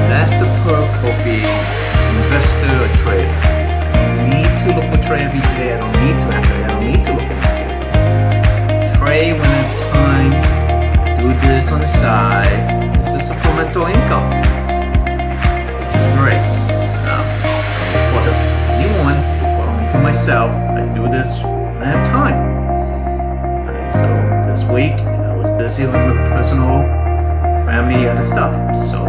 That's the perk of being an investor or trader. I don't need to look for trade every day. I don't need to look at it. Trade when I have time. Do this on the side. This is supplemental income, which is great. For anyone, or to myself, I do this when I have time. So this week I was busy with my personal, family, other stuff. So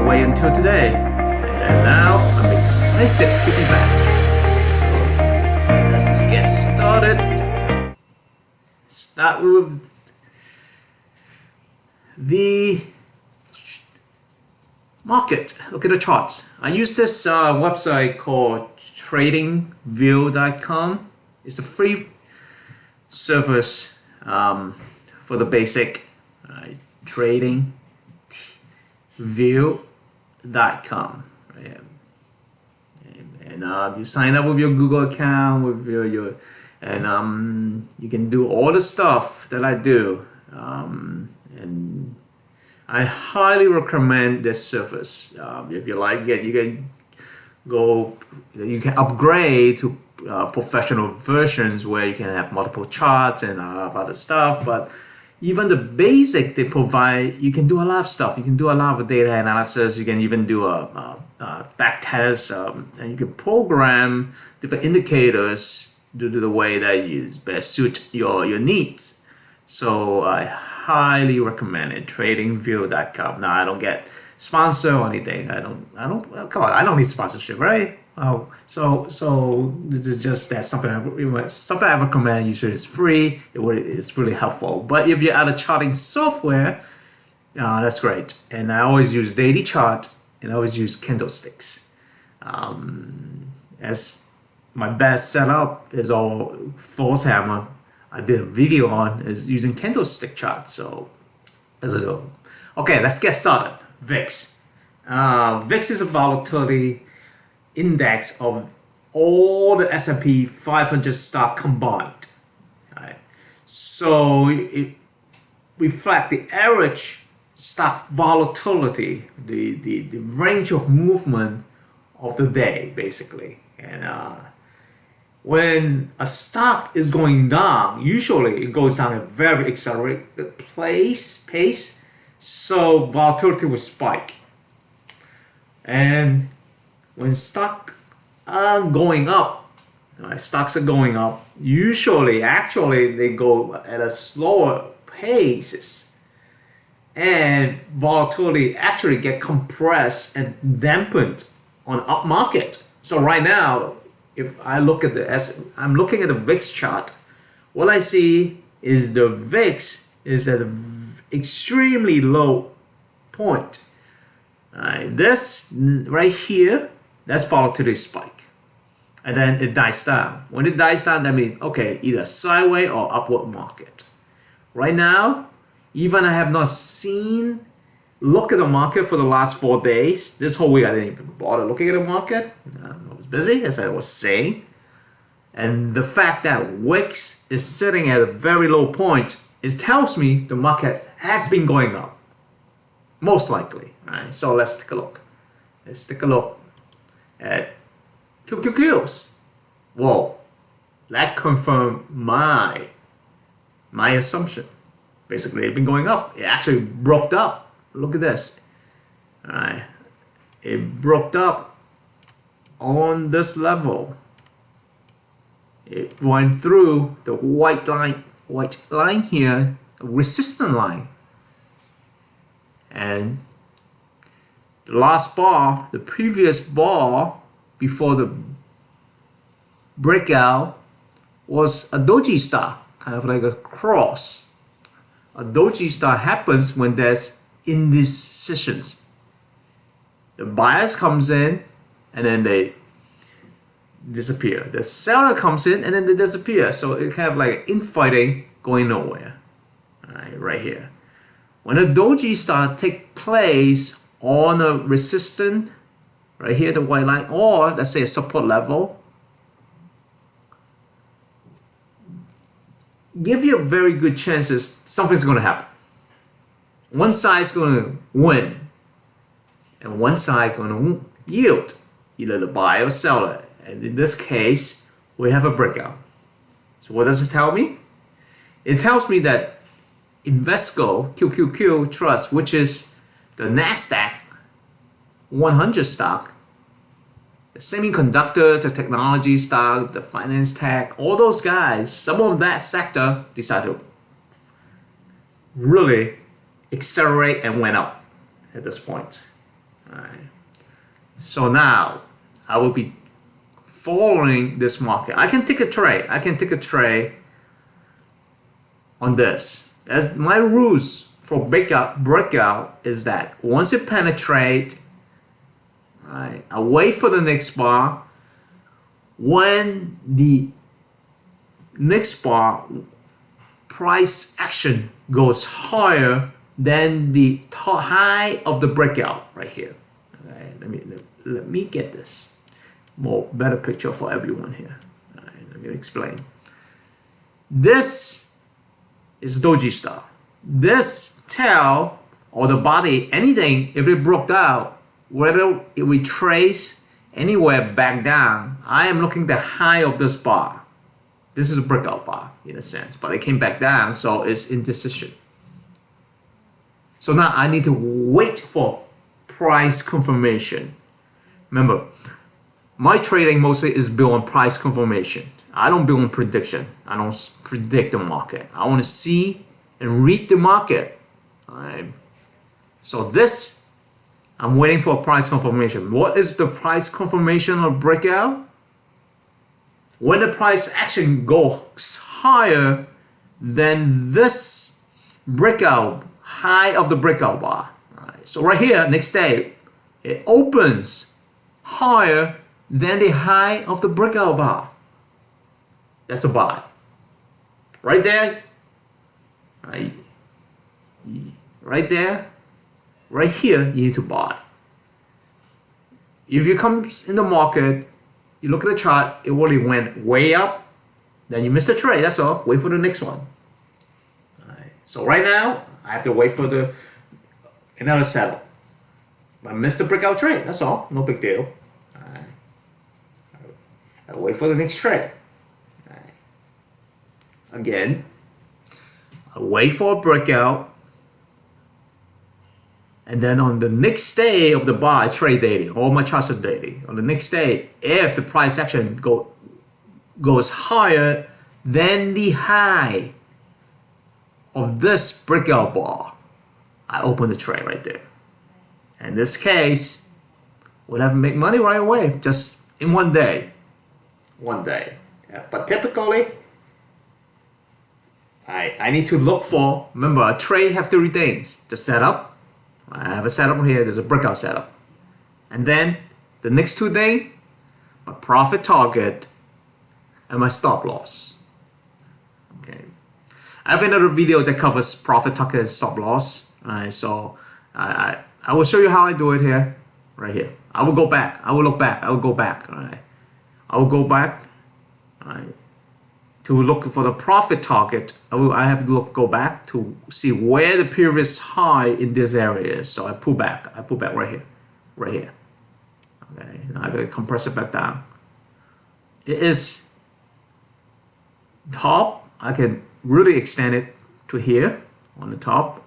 wait until today. And now I'm excited to be back. So let's get started. Start with the market. Look at the charts. I use this website called tradingview.com. It's a free service for the basic tradingview.com. Right? And you sign up with your Google account with your and you can do all the stuff that I do. And I highly recommend this service. If you like it, you can upgrade to professional versions where you can have multiple charts and other stuff. But even the basic they provide, you can do a lot of stuff. You can do a lot of data analysis. You can even do a back test, and you can program different indicators due to the way that you best suit your needs. So I highly recommend it. Tradingview.com. Now I don't get sponsor or anything. I don't come on, I don't need sponsorship, right? Oh, so this is just that something I recommend. Usually it's free. It's really helpful. But if you're out of charting software, that's great. And I always use daily chart and I always use candlesticks. As my best setup is all false hammer. I did a video on is using candlestick charts. So okay, let's get started. VIX. VIX is a volatility index of all the S&P 500 stock combined. Right? So it reflects the average stock volatility, the range of movement of the day, basically. And when a stock is going down, usually it goes down at a very accelerated pace, so volatility will spike. And when stocks are going up, usually actually they go at a slower pace, and volatility actually get compressed and dampened on up market. So right now, if I look at I'm looking at the VIX chart, what I see is the VIX is at an extremely low point. This right here, that's volatility spike. And then it dies down. When it dies down, that means, okay, either sideways or upward market. Right now, even I have not look at the market for the last 4 days. This whole week I didn't even bother looking at the market. I was busy, as I was saying. And the fact that VIX is sitting at a very low point, it tells me the market has been going up. Most likely. Right? So let's take a look. Let's take a look at QQQs. Whoa. That confirmed my assumption. Basically, it's been going up. It actually broke up. Look at this. Alright. It broke up on this level. It went through the white line here, a resistance line. And the last bar, the previous bar before the breakout was a doji star, kind of like a cross. A doji star happens when there's indecisions. The buyers comes in and then they disappear. The seller comes in and then they disappear. So it's kind of like infighting going nowhere. Right here. When a doji star take place on a resistance, right here, the white line, or let's say a support level, give you a very good chances something's going to happen. One side is going to win and one side going to yield, either the buyer or seller. And in this case, we have a breakout. So what does it tell me? It tells me that Invesco QQQ Trust, which is the NASDAQ 100 stock, the semiconductor, the technology stock, the finance tech, all those guys, some of that sector decided to really accelerate and went up at this point. All right. So now I will be following this market. I can take a trade. I can take a trade on this. As my rules for breakout is that once it penetrates, right, I wait for the next bar. When the next bar price action goes higher than the high of the breakout right here. Okay, let me get this better picture for everyone here. All right, let me explain. This is doji style. This tail or the body, anything, if it broke out, whether it retrace anywhere back down, I am looking at the high of this bar. This is a breakout bar in a sense, but it came back down, so it's indecision. So now I need to wait for price confirmation. Remember, my trading mostly is built on price confirmation. I don't build on prediction. I don't predict the market. I want to see and read the market. Right. So this, I'm waiting for a price confirmation. What is the price confirmation of breakout? When the price action goes higher than this breakout, high of the breakout bar. Right. So right here, next day, it opens higher than the high of the breakout bar. That's a buy. Right there, right there, right here, you need to buy. If you come in the market, you look at the chart, it already went way up, then you missed the trade, that's all. Wait for the next one. Alright. So right now, I have to wait for another setup. I missed the breakout trade, that's all. No big deal. Alright. I'll wait for the next trade. Alright. Again, I wait for a breakout, and then on the next day of the bar, I trade daily. All my charts are daily. On the next day, if the price action goes higher than the high of this breakout bar, I open the trade right there. In this case, we'll have to make money right away, just in one day. One day. Yeah, but typically, I need to look for, remember, a trade have three things. The setup. I have a setup here, there's a breakout setup. And then the next two things, my profit target and my stop loss. Okay. I have another video that covers profit target and stop loss. Alright, so I will show you how I do it here, right here. I will go back, I will look back, I will go back. Alright. I will go back, alright, to look for the profit target. I have to go back to see where the previous high in this area is. So I pull back right here, right here. Okay, now I gotta compress it back down. It is top. I can really extend it to here on the top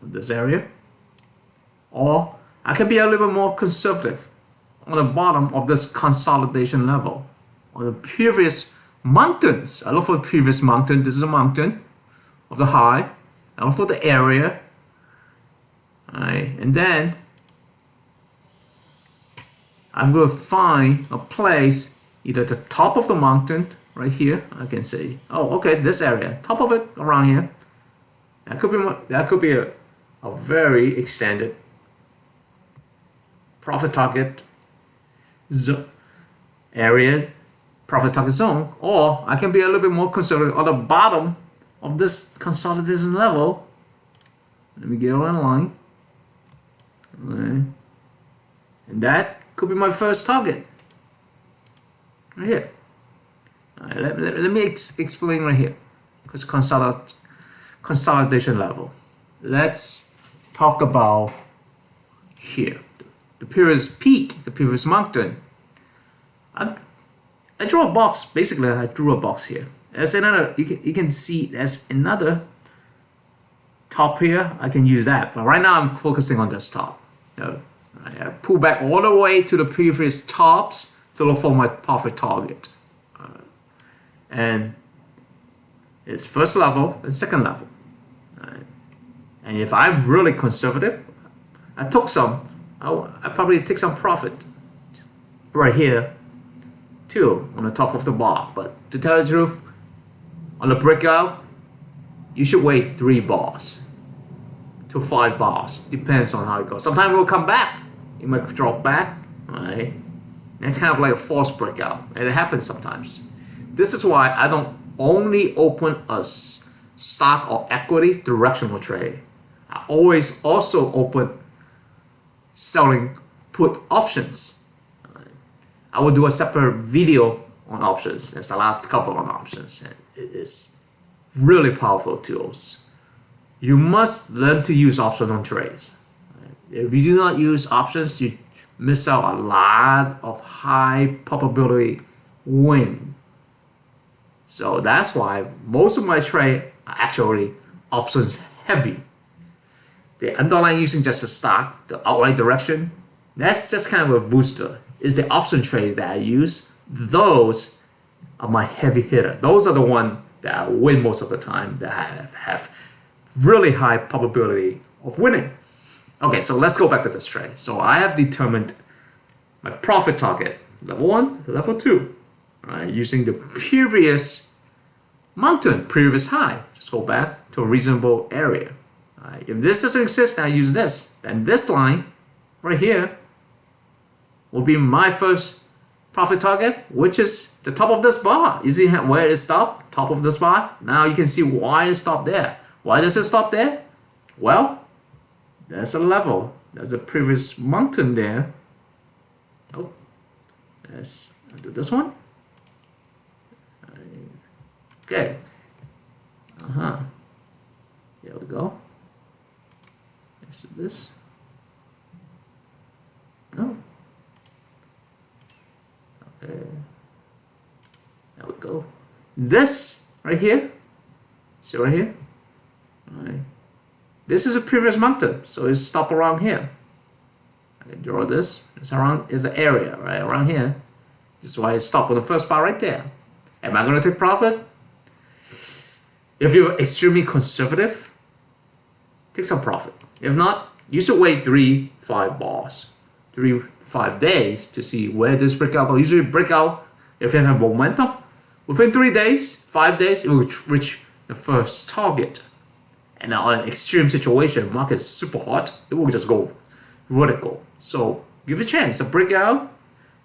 of this area, or I can be a little bit more conservative on the bottom of this consolidation level on the previous mountains. I look for the previous mountain. This is a mountain of the high. I look for the area. Alright, and then I'm going to find a place either at the top of the mountain right here. I can see, oh, okay, this area, top of it, around here. That could be a very extended profit target area, profit target zone, or I can be a little bit more conservative on the bottom of this consolidation level. Let me get on line. Okay. And that could be my first target. Right here. All right, let me explain right here. Because consolidation level. Let's talk about here. the previous peak, the previous mountain. I draw a box. Basically, I drew a box here. As another, you can see as another top here. I can use that, but right now I'm focusing on this top. I pull back all the way to the previous tops to look for my profit target. And it's first level and second level. And if I'm really conservative, I probably take some profit right here too on the top of the bar. But to tell the truth, on the breakout, you should wait 3 bars to 5 bars. Depends on how it goes. Sometimes it will come back. It might drop back, right? It's kind of like a false breakout, and it happens sometimes. This is why I don't only open a stock or equity directional trade. I always also open selling put options. I will do a separate video on options. There's a lot to cover on options, and it is really powerful tools. You must learn to use options on trades. If you do not use options, you miss out a lot of high probability win. So that's why most of my trade are actually options heavy. The underlying using just a stock, the outright direction, that's just kind of a booster. It's the option trades that I use. Those are my heavy hitter. Those are the ones that I win most of the time, that have really high probability of winning. Okay, so let's go back to this trade. So I have determined my profit target, level 1, level 2, right? Using the previous mountain, previous high. Just go back to a reasonable area. Right? If this doesn't exist, I use this. Then this line right here will be my first profit target, which is the top of this bar. You see where it stopped? Top of this bar. Now you can see why it stopped there. Why does it stop there? Well, there's a level. There's a previous mountain there. Oh, let's do this one. Okay. Here we go. Let's do this. Oh. Okay. There we go. This right here. See right here? Right. This is a previous mountain, so it's stopped around here. I can draw this. It's around is the area, right? Around here. This is why it stopped on the first bar right there. Am I gonna take profit? If you're extremely conservative, take some profit. If not, you should wait 3-5 bars, 3-5 days to see where this breakout goes. Usually breakout, if you have momentum, within 3 days, 5 days, it will reach the first target. And now in an extreme situation, market is super hot, it will just go vertical. So give it a chance. A breakout,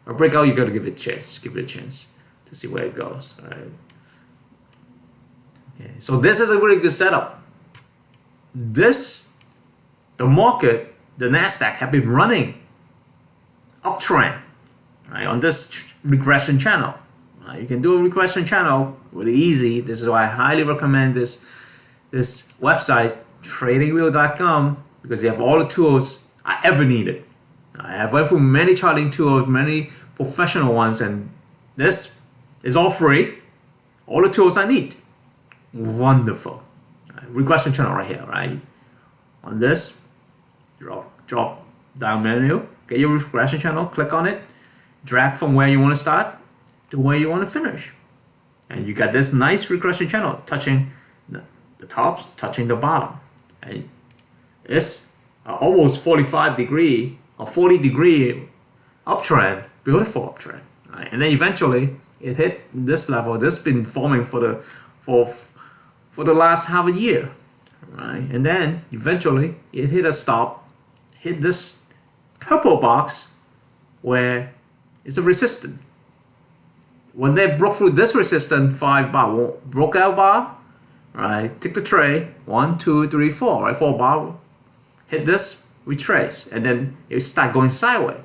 you gotta give it a chance. Give it a chance to see where it goes. All right. Okay. So this is a really good setup. The market, the Nasdaq, have been running uptrend, right, on this regression channel. You can do a regression channel really easy. This is why I highly recommend this website, tradingwheel.com, because they have all the tools I ever needed. I have went through many charting tools, many professional ones, and this is all free. All the tools I need. Wonderful. Regression channel right here, right? On this, drop down menu, get your regression channel, click on it, drag from where you want to start to where you want to finish. And you got this nice regression channel touching the tops, touching the bottom. And it's almost 45 degree or 40 degree uptrend, beautiful uptrend. Right? And then eventually it hit this level. This has been forming for the last half a year. Right? And then eventually it hit a stop, hit this purple box where it's a resistance. When they broke through this resistance, 5 bar, broke out bar, right? Take the trade, 1, 2, 3, 4, right? 4 bar, hit this, retrace, and then it start going sideways.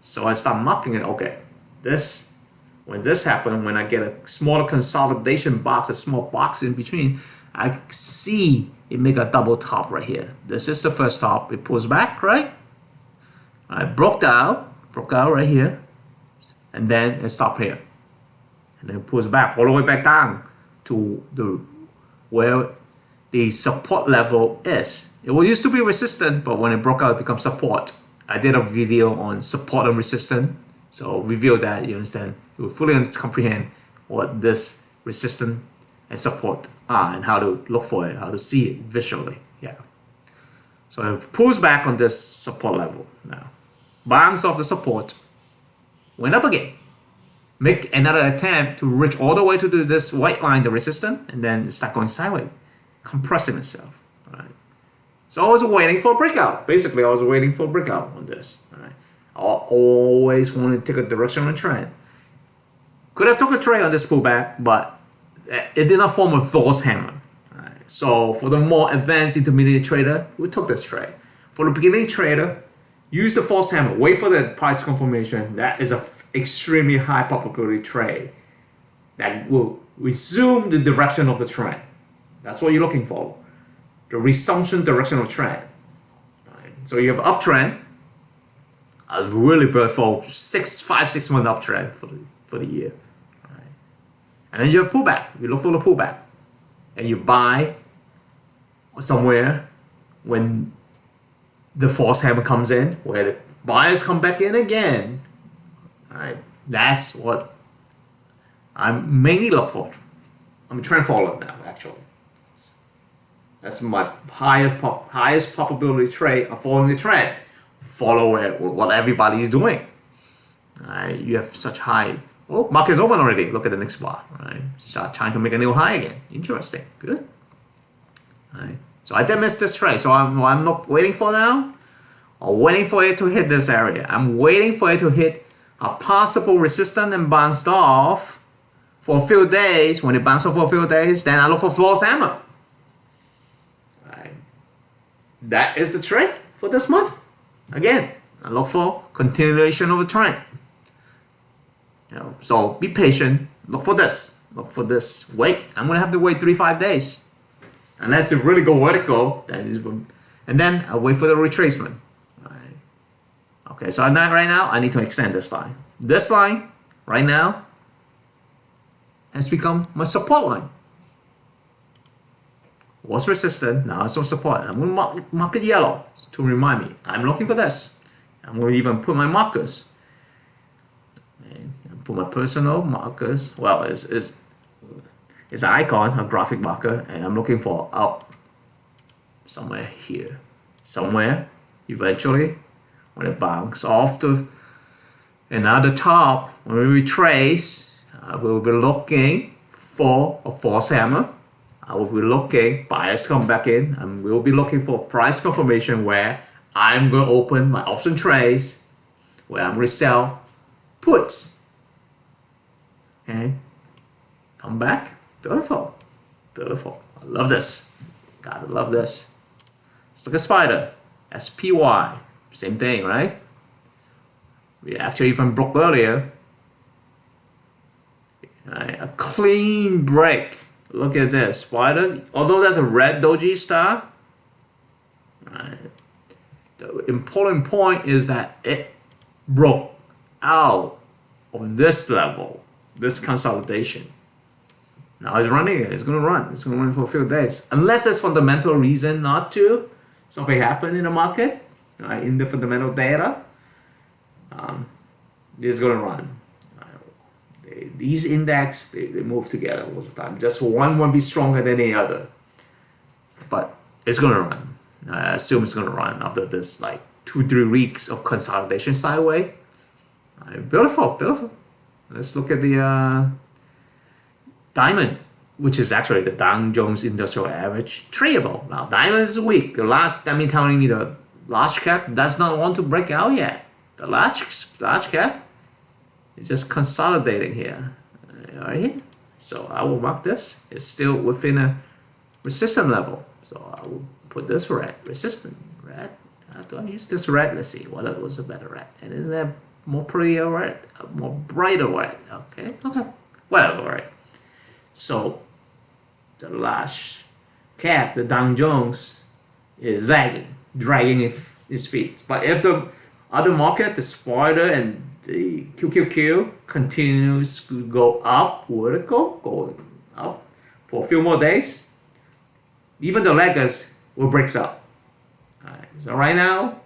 So I start marking it. Okay, when this happened, when I get a smaller consolidation box, a small box in between, I see it make a double top right here. This is the first top. It pulls back, right? Right, broke out right here, and then it stopped here, and then it pulls back all the way back down to the where the support level is. It used to be resistant, but when it broke out, it becomes support. I did a video on support and resistance, so reveal that, you understand, you will fully comprehend what this resistance and support are and how to look for it, how to see it visually. Yeah. So it pulls back on this support level now, bounce off the support, went up again, make another attempt to reach all the way to this white line, the resistance, and then start going sideways, compressing itself. Right. So I was waiting for a breakout. Basically, I was waiting for a breakout on this. Right. I always wanted to take a directional trend. Could have took a trade on this pullback, but it did not form a false hammer. Right. So for the more advanced intermediate trader, we took this trade. For the beginning trader, use the false hammer. Wait for the price confirmation. That is an extremely high probability trade that will resume the direction of the trend. That's what you're looking for. The resumption direction of trend. Right. So you have uptrend, a really beautiful 5-6 month uptrend for the year. Right. And then you have pullback. You look for the pullback, and you buy somewhere when the false hammer comes in, where the buyers come back in again. Right. That's what I'm mainly look for. I'm a trend follower now, actually. That's my highest probability trade of following the trend. Follow what everybody is doing. Right. You have such high. Oh, market's open already. Look at the next bar. Right. Start trying to make a new high again. Interesting. Good. Right. So I did miss this trade. So I'm not waiting for now. I'm waiting for it to hit this area. I'm waiting for it to hit a possible resistance and bounced off for a few days. When it bounced off for a few days, then I look for false hammer. Right. That is the trade for this month. Again, I look for continuation of the trend. You know, so be patient. Look for this. Look for this. Wait. I'm gonna have to wait 3-5 days, unless it really go vertical. And then I'll wait for the retracement. Right. Okay. So right now I need to extend this line. This line right now has become my support line. Was resistant, now it's on support. I'm going to mark it yellow to remind me. I'm looking for this. I'm going to even put my markers. And put my personal markers. Well, it's an icon, a graphic marker, and I'm looking for up somewhere here. Somewhere, eventually, when it bounces off to another top, when we retrace, I will be looking for a false hammer. I will be looking, buyers come back in, and we'll be looking for price confirmation where I'm going to open my option trades, where I'm going to sell puts. Okay, come back, beautiful, beautiful. I love this, gotta love this. It's like a spider, SPY, same thing, right? We actually even broke earlier. Right, a clean break. Look at this, spider. Although that's a red doji star, right, the important point is that it broke out of this level, this consolidation. Now it's running it. It's gonna run. It's gonna run for a few days, unless there's fundamental reason not to. Something happened in the market, right, in the fundamental data. It's gonna run. These index, they move together most of the time. Just one won't be stronger than the other. But it's going to run. I assume it's going to run after this like 2-3 weeks of consolidation sideways. Beautiful, beautiful. Let's look at the diamond, which is actually the Dow Jones Industrial Average tradable. Now, diamond is weak. Telling me the large cap does not want to break out yet. The large cap, it's just consolidating here, right here. So I will mark this. It's still within a resistance level. So I will put this red, resistant red. How do I use this red? Let's see, what was a better red? And is that more prettier red, more brighter red? Okay, well, all right. So the large cap, the Dow Jones, is lagging, dragging its feet. But if the Other market, the spider and the QQQ continues to go up, vertical, go up for a few more days. Even the laggers will break up. Alright, so right now,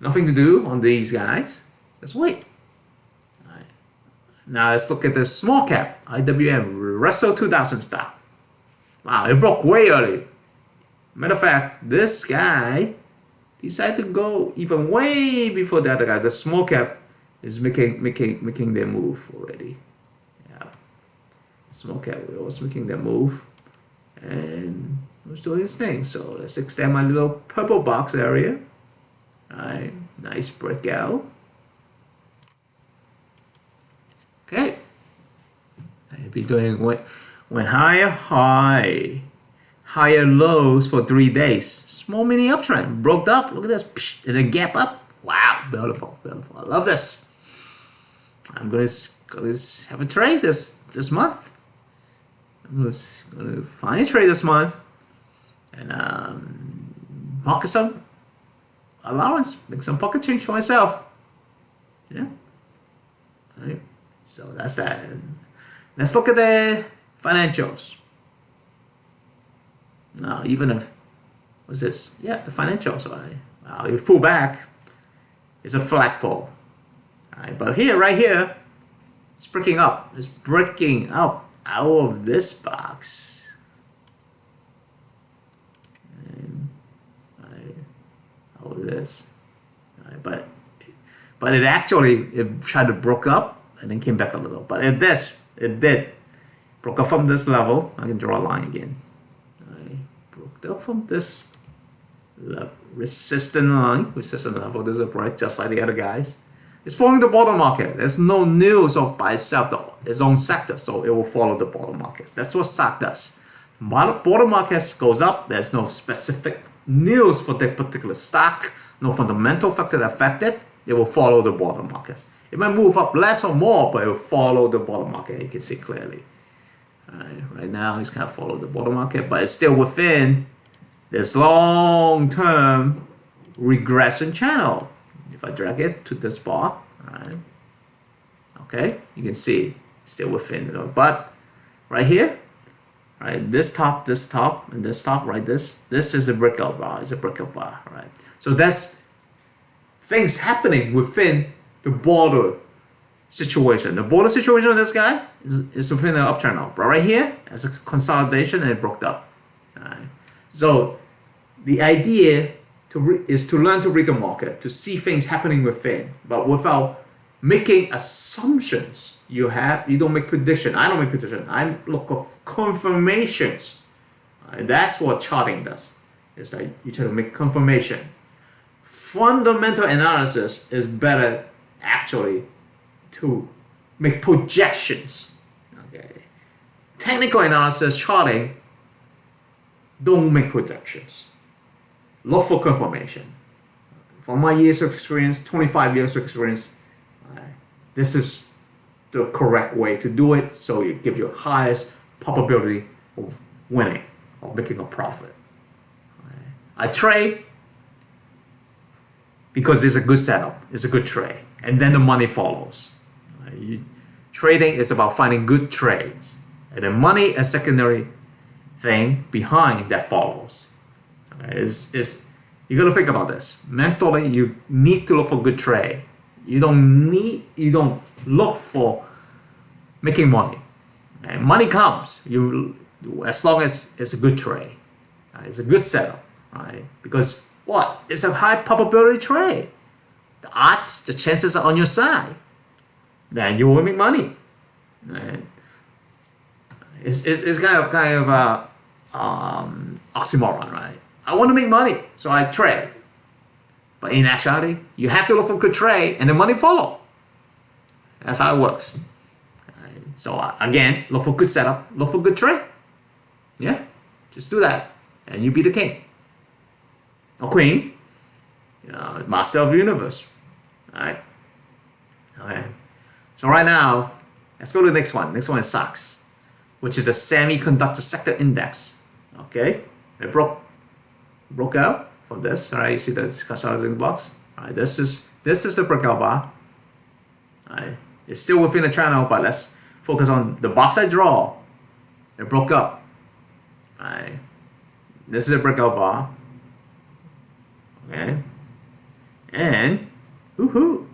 nothing to do on these guys. Let's wait. Alright. Now let's look at the small cap, IWM, Russell 2000 stock. Wow, it broke way early. Matter of fact, this guy decided to go even way before the other guy. The small cap is making their move already. Yeah, small cap was making their move and was doing his thing. So let's extend my little purple box area. Alright, nice breakout. Okay, I've been doing went higher lows for 3 days. Small mini uptrend, broke up. Look at this, and then gap up. Wow, beautiful, beautiful. I love this. I'm gonna have a trade this month. I'm gonna find a trade this month and pocket some allowance, make some pocket change for myself. Yeah. All right. So that's that. Let's look at the financials. Now, even if, what's this? Yeah, the financials, right? If pull back, it's a flagpole. Alright, but here, right here, it's breaking up. It's breaking up out of this box. And, out of this. Alright, but it actually, it tried to broke up and then came back a little. But it did. Broke up from this level. I can draw a line again. Broke up from this resistant level. There's a break just like the other guys. It's following the bottom market. There's no news of by itself, its own sector, so it will follow the bottom markets. That's what SOXX does. Bottom markets goes up. There's no specific news for that particular stock, no fundamental factor that affect it. It will follow the bottom markets. It might move up less or more, but it will follow the bottom market. You can see clearly. Right now, it's kind of follow the bottom market, but it's still within this long-term regression channel. If I drag it to this bar, right, okay, you can see it's still within. But right here, right, this top, and this top, right, this is the breakout bar. It's a breakout bar, right? So that's things happening within the border situation. The border situation of this guy is within the uptrend now. But right here, as a consolidation, and it broke up. Right. So the idea is to learn to read the market, to see things happening within, but without making assumptions. You don't make prediction. I don't make prediction. I look for confirmations. That's what charting does. It's like you try to make confirmation. Fundamental analysis is better actually to make projections. Okay. Technical analysis, charting, don't make projections. Look for confirmation. From my years of experience, 25 years of experience, this is the correct way to do it, so it gives you the highest probability of winning or making a profit. I trade because it's a good setup, it's a good trade, and then the money follows. Trading is about finding good trades, and then money a secondary thing behind that follows. You gotta think about this. Mentally, you need to look for good trade. You don't look for making money. And money comes as long as it's a good trade. It's a good setup, right? Because what? It's a high probability trade. The odds, the chances are on your side. Then you will make money. Right? It's kind of a oxymoron, right? I want to make money, so I trade. But in actuality, you have to look for good trade, and the money follow. That's how it works. Right? So again, look for good setup, look for good trade. Yeah, just do that, and you be the king or queen, master of the universe. All right. Okay. So right now, let's go to the next one. Next one is SOXX, which is the semiconductor sector index. Okay, it broke out from this. All right, you see the consolidating box. All right, this is the breakout bar. All right, it's still within the channel, but let's focus on the box I draw. It broke up. All right, this is a breakout bar. Okay, and woohoo!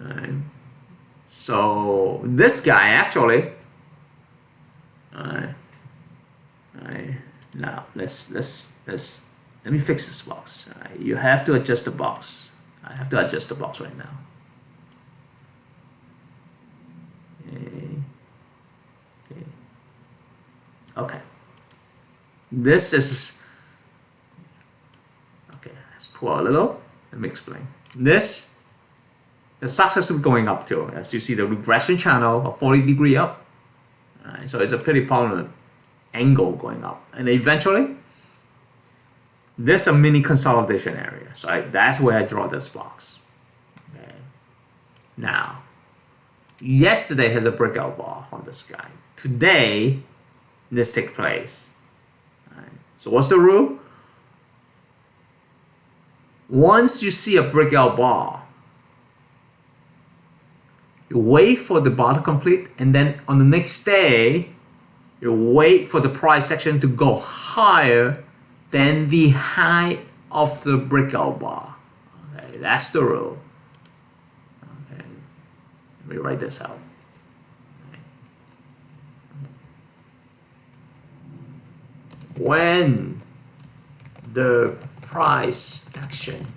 All right, so this guy actually. All right. Now let me fix this box. All right. You have to adjust the box. I have to adjust the box right now. Okay. This is okay. Let's pull a little. Let me explain. The SOXX is going up too. As you see, the regression channel, a 40-degree up. All right. So it's a pretty prominent angle going up, and eventually there's a mini consolidation area, so that's where I draw this box. Okay. Now yesterday has a breakout bar on this guy. Today this takes place. Right. So what's the rule? Once you see a breakout bar, you wait for the bar to complete, and then on the next day you wait for the price action to go higher than the high of the breakout bar. Okay, that's the rule. Okay, let me write this out. When the price action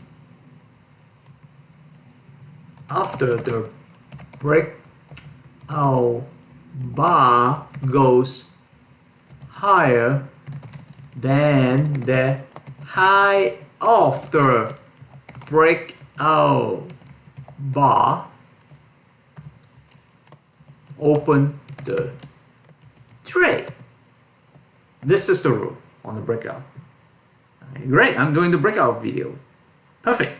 after the breakout bar goes higher than the high of the breakout bar, open the trade. This is the rule on the breakout. Okay, great, I'm doing the breakout video. Perfect.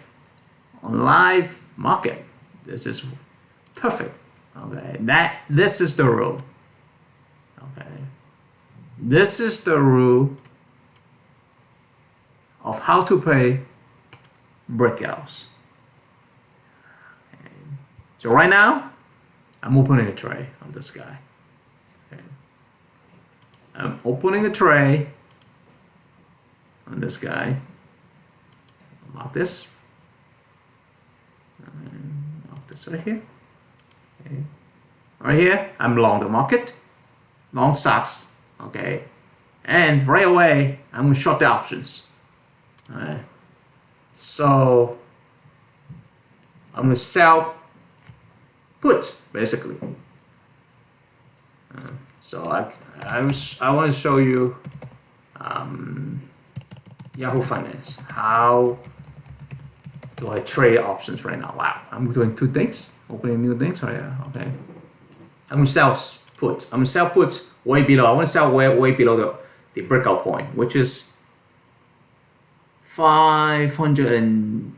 On live market, this is perfect. Okay, this is the rule. Okay, this is the rule of how to play breakouts. Okay. So right now, I'm opening a tray on this guy. Okay. I'm opening a tray on this guy. Mark this. Mark this right here. Okay. Right here, I'm long the market, long SOXX, okay, and right away I'm going to short the options. All right. So I'm going to sell put basically. So I want to show you Yahoo Finance. How do I trade options right now? Wow, I'm doing two things. Opening new things. Oh yeah, okay. I'm gonna sell puts. I'm gonna sell puts way below. I want to sell way below the breakout point, which is $518,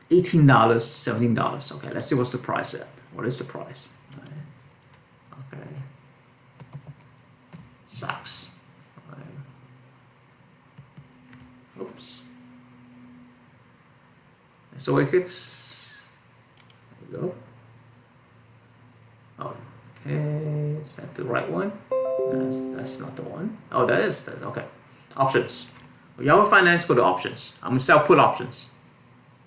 $17. Okay, let's see what's the price at. What is the price? Okay. SOXX. Oops. SOXX. There we go. Okay, is that the right one? That's not the one. Oh, that's okay. Options. Yahoo Finance, go to options. I'm gonna sell put options.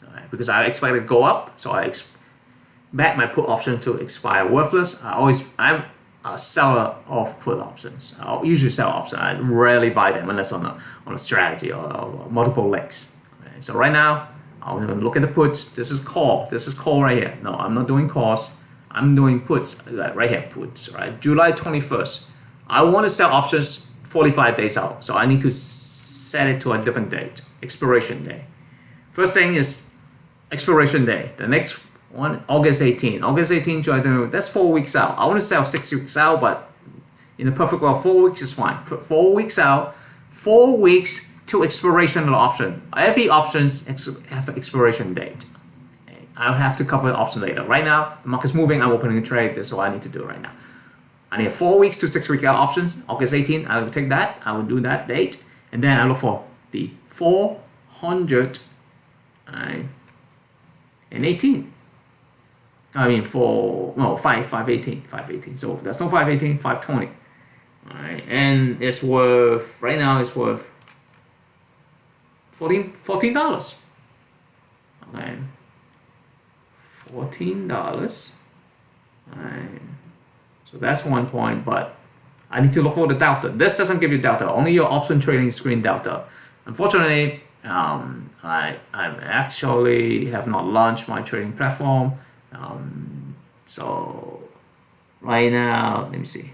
Alright, because I expect it to go up, so I expect my put option to expire worthless. I'm a seller of put options. I usually sell options. I rarely buy them unless on a strategy or multiple legs. Okay, so right now I'm gonna look at the puts. This is call. This is call right here. No, I'm not doing calls. I'm doing puts right here. Puts right. July 21st. I want to sell options 45 days out, so I need to set it to a different date, expiration day. First thing is expiration day. The next one, August 18. August 18, July 21. That's 4 weeks out. I want to sell 6 weeks out, but in the perfect world, 4 weeks is fine. 4 weeks out, 4 weeks to expiration of the option. Every options have an expiration date. I'll have to cover the option later. Right now, the market's moving. I'm opening a trade. This is what I need to do right now. I need 4 weeks to 6 week out options. August 18, I will take that. I will do that date. And then I look for the 400 right? And 18. I mean for no 518. So there's no 518, 520. All right, and it's worth right now. It's worth $14. Okay, $14. All right. So that's one point, but I need to look for the delta. This doesn't give you delta. Only your option trading screen delta. Unfortunately, I actually have not launched my trading platform. So right now, let me see.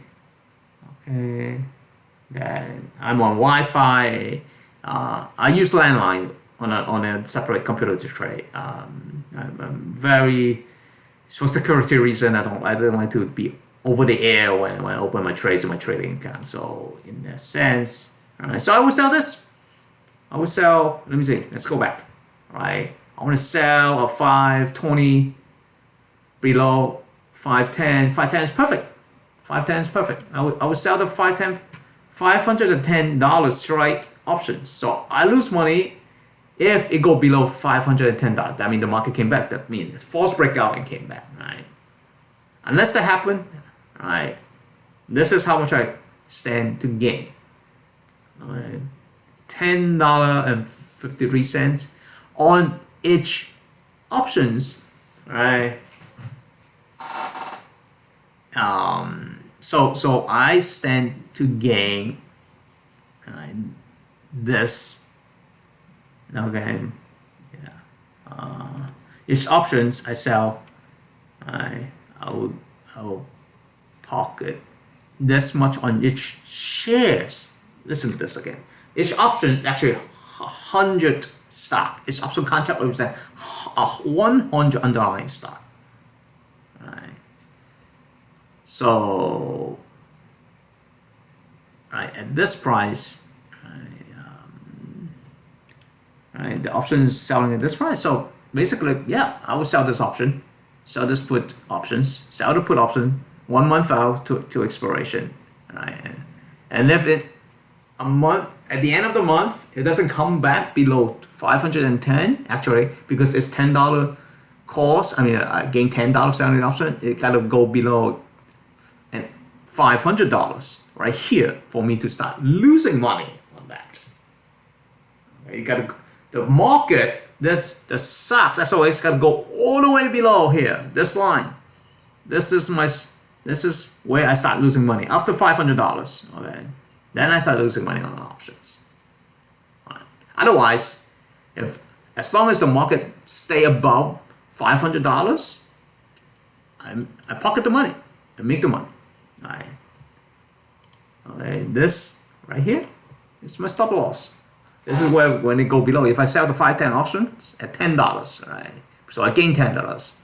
Okay, then I'm on Wi-Fi. I use landline on a separate computer to trade. I'm very, for security reason, I don't like to be over the air when I open my trades in my trading account. So in that sense, all right. So I will sell this. I will sell. Let me see. Let's go back. All right. I want to sell a 520 below 510. 510 is perfect. 510 is perfect. I would sell the 510, $510 strike options. So I lose money if it go below $510. That means the market came back. That means it's false breakout and came back. Right. Unless that happened, right. This is how much I stand to gain. Right. $10.53 on each options. Right. So I stand to gain this. Okay, yeah. Each options I sell, I will pocket this much on each shares. Listen to this again. Each option is actually 100 stock. Each option contract represents 100 underlying stock. So, right at this price, right, the option is selling at this price. So basically, yeah, I would sell this option, sell this put options, sell the put option 1 month out to expiration, right? And if it a month at the end of the month, it doesn't come back below 510 actually because it's $10 cost. I mean, I gain $10 selling the option. It gotta go below $500 right here for me to start losing money on that. You gotta the market. The SOXX gotta go all the way below here. This line. This is where I start losing money after $500. Okay, then I start losing money on options. Right. Otherwise, as long as the market stay above $500, I pocket the money and make the money. Right. Okay, this right here is my stop loss. This is where when it go below. If I sell the 510 options at $10, right? So I gain $10.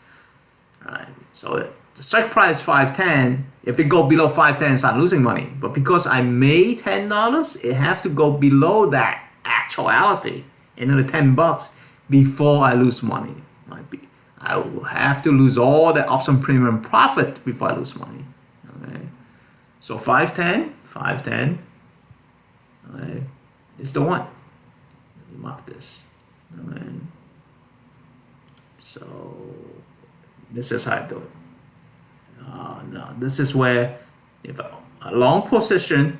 Right. So the strike price 510. If it go below 510, I start losing money. But because I made $10, it have to go below that actuality, another $10 before I lose money. I will have to lose all the option premium profit before I lose money. So 510, okay, is the one. Let me mark this. Okay. So this is how I do it. Now this is where if a long position,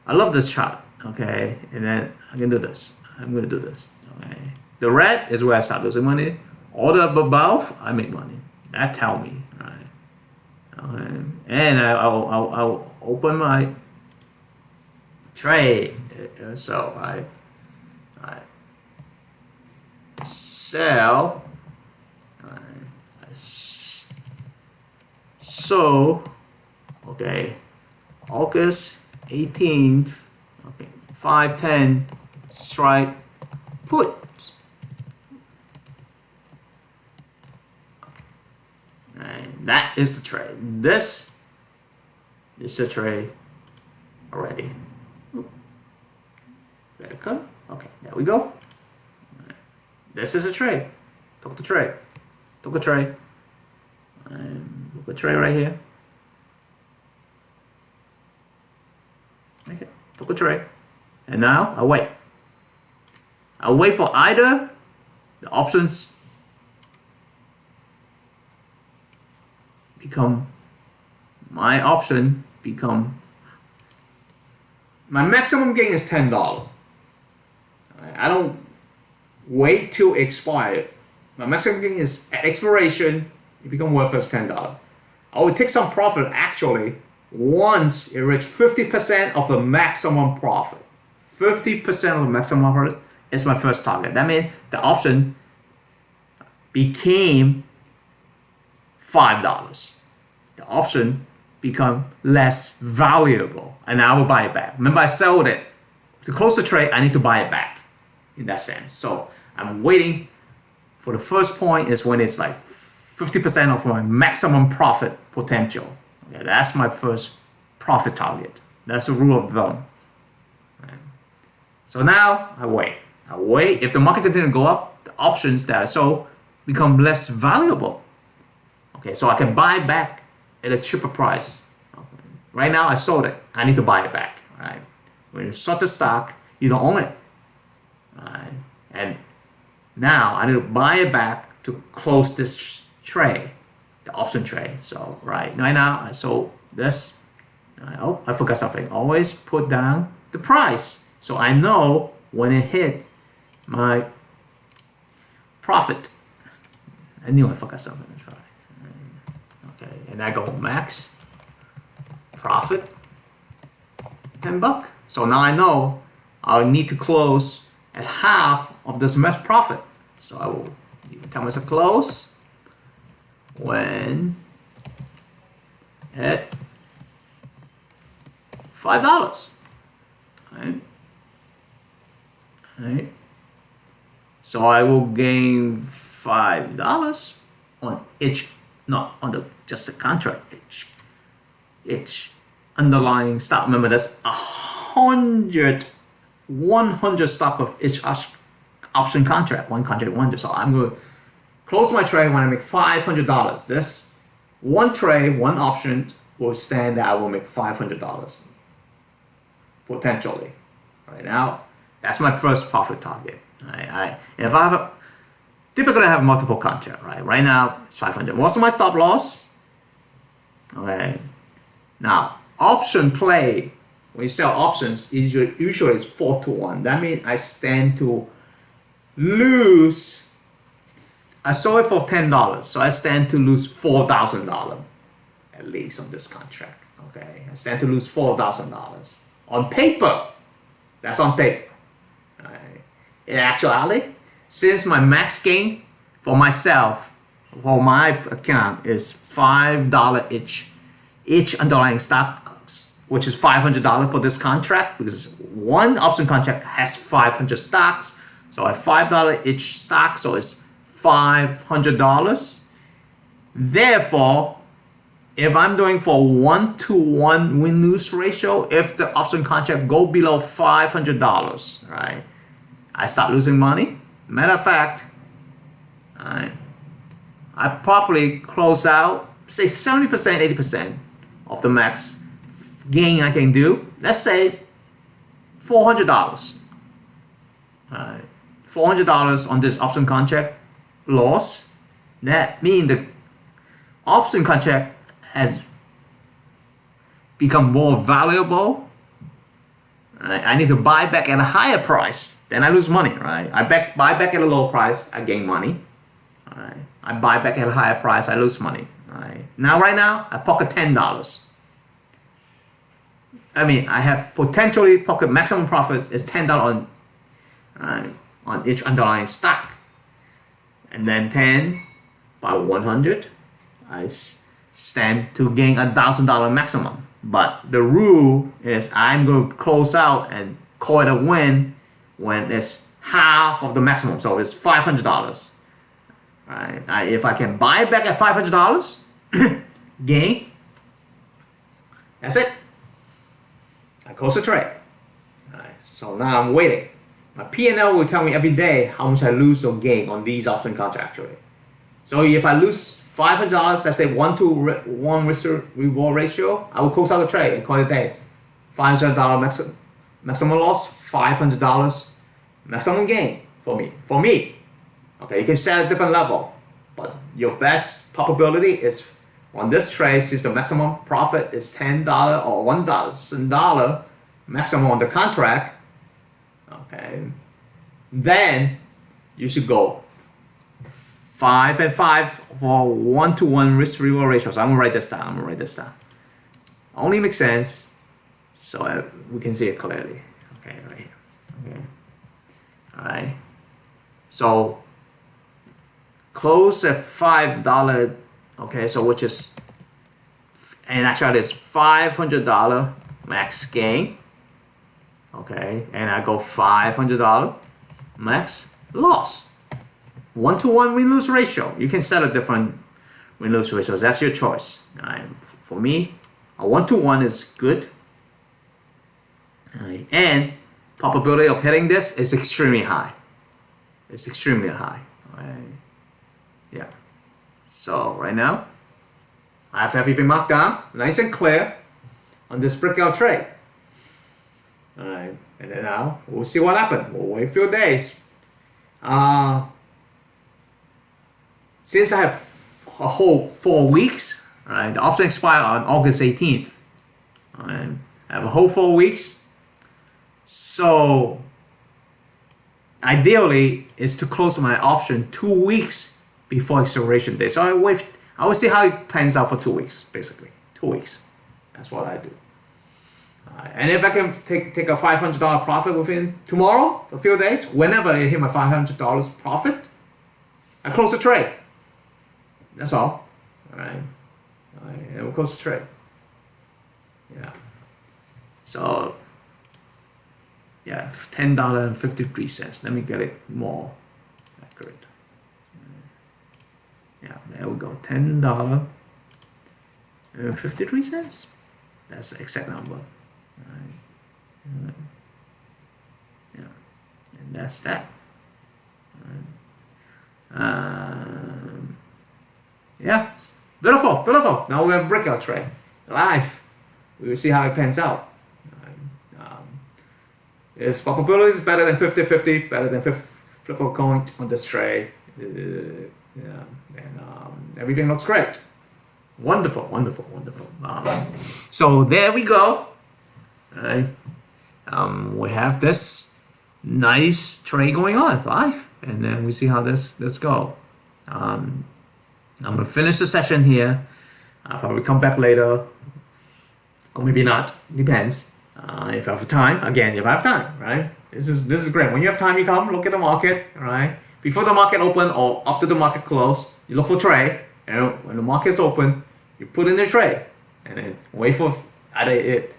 I love this chart. Okay, and then I can do this. I'm going to do this. Okay, the red is where I start losing money. All the above, I make money. That tell me, right? Okay, and I'll open my trade. So I sell. So okay, August 18th. Okay, 510 strike put. And that is the trade. This is a trade already. Better cut. Okay, there we go. This is a trade. Took the trade. Took a trade. And took a trade right here. Okay, took a trade. And now I wait. I wait for either the options become, my maximum gain is $10. I don't wait till expire. My maximum gain is at expiration, it become worth as $10. I will take some profit actually once it reaches 50% of the maximum profit. 50% of the maximum profit is my first target. That means the option became $5. The option become less valuable and I will buy it back. Remember I sold it. To close the trade, I need to buy it back in that sense. So I'm waiting for the first point is when it's like 50% of my maximum profit potential. Okay, that's my first profit target. That's the rule of thumb. Right. So now I wait. If the market continues to go up, the options that I sold become less valuable. Okay, so I can buy back at a cheaper price. Okay. Right now I sold it. I need to buy it back. Right. When you short the stock, you don't own it. Right. And now I need to buy it back to close this trade, the option trade. So right now I sold this. Oh, I forgot something. Always put down the price so I know when it hit my profit. I knew I forgot something. That's right. Okay, and I go max profit $10. So now I know I'll need to close at half of this max profit. So I will tell myself close when at $5. Right. So I will gain $5 on each, not on the just a contract, each underlying stock. Remember, that's 100 stock of each option contract, one contract, one. So I'm going to close my trade when I make $500. This one trade, one option will stand that I will make $500 potentially. Right now, that's my first profit target. If I have typically I have multiple contracts. Right now it's 500. What's my stop loss? Okay. Now option play, when you sell options, usually it's 4-to-1. That means I stand to lose. I sold it for $10, so I stand to lose $4,000 at least on this contract. Okay, I stand to lose $4,000 on paper. That's on paper. Right. In actuality, since my max gain for myself, for my account is $5 each underlying stock, which is $500 for this contract, because one option contract has 500 stocks. So I have $5 each stock, so it's $500. Therefore, if I'm doing for 1-to-1 win-lose ratio, if the option contract go below $500, right, I start losing money. Matter of fact, right, I probably close out, say 70%, 80% of the max gain I can do. Let's say $400. Right, $400 on this option contract loss. That means the option contract has become more valuable. Right? I need to buy back at a higher price, then I lose money. Right? I buy back at a low price, I gain money. Right? I buy back at a higher price, I lose money. Right now, I pocket $10. I mean, I have potentially pocket maximum profits is $10 on each underlying stock, and then 10 by 100, I stand to gain $1,000 maximum. But the rule is I'm going to close out and call it a win when it's half of the maximum, so it's $500. Right? If I can buy back at $500, gain. That's it. I close the trade. Right. So now I'm waiting. My P&L will tell me every day how much I lose or gain on these option contracts actually. So if I lose $500, let's say 1-to-1 risk reward ratio, I will close out the trade and call it a day. $500 maximum loss, $500 maximum gain for me. Okay, you can set a different level, but your best probability is on this trade, since the maximum profit is $10 or $1,000 maximum on the contract. Okay, then you should go 5 and 5 for 1-to-1 risk-reward ratio. So I'm gonna write this down. Only makes sense, so we can see it clearly. Okay, right here. Okay, all right. So close at $5. Okay, so which is, and actually it's $500 max gain. Okay, and I go $500 max loss. 1-to-1 win-lose ratio. You can set a different win-lose ratio. That's your choice. Right. For me, a 1-to-1 is good. Right. And probability of hitting this is extremely high. It's extremely high. Right. Yeah. So right now, I have everything marked down, nice and clear on this breakout trade. All right. And then now we'll see what happens. We'll wait a few days. Since I have a whole 4 weeks, right? The option expires on August 18th. Right? I have a whole 4 weeks. So ideally is to close my option 2 weeks before expiration day. So I will see how it pans out for 2 weeks, basically. 2 weeks. That's what I do. And if I can take a $500 profit within tomorrow, a few days, whenever I hit my $500 profit, I close the trade. That's all. All right. And we'll close the trade. Yeah. So, yeah, $10.53. Let me get it more accurate. Yeah, there we go. $10.53. That's the exact number. Right. Yeah, and that's that. Right. Yeah, beautiful. Now we have breakout trade live. We will see how it pans out. Its probability is better than 50-50, better than flip a coin on this trade. Yeah, and everything looks great. Wonderful. So there we go. All right. We have this nice trade going on live, and then we see how this go. I'm gonna finish the session here. I'll probably come back later, or maybe not. Depends. If I have time, if I have time, right? This is great. When you have time, you come look at the market, right? Before the market open or after the market close, you look for trade. And when the market's open, you put in the trade, and then wait for either it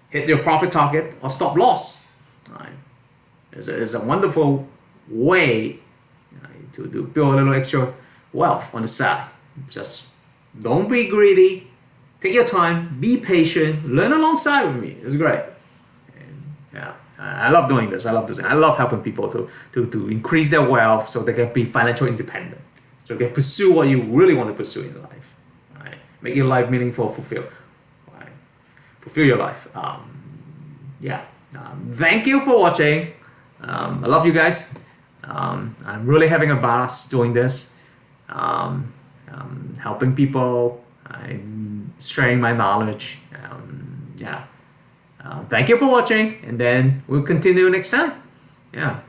hit your profit target or stop loss. Right? It's a wonderful way, to build a little extra wealth on the side. Just don't be greedy. Take your time. Be patient. Learn alongside with me. It's great. And yeah, I love doing this. I love helping people to increase their wealth so they can be financially independent. So you can pursue what you really want to pursue in life. Right? Make your life meaningful, fulfill. Right? Fulfill your life. Thank you for watching. I love you guys. I'm really having a blast doing this. Helping people. Sharing my knowledge. Thank you for watching, and then we'll continue next time. Yeah.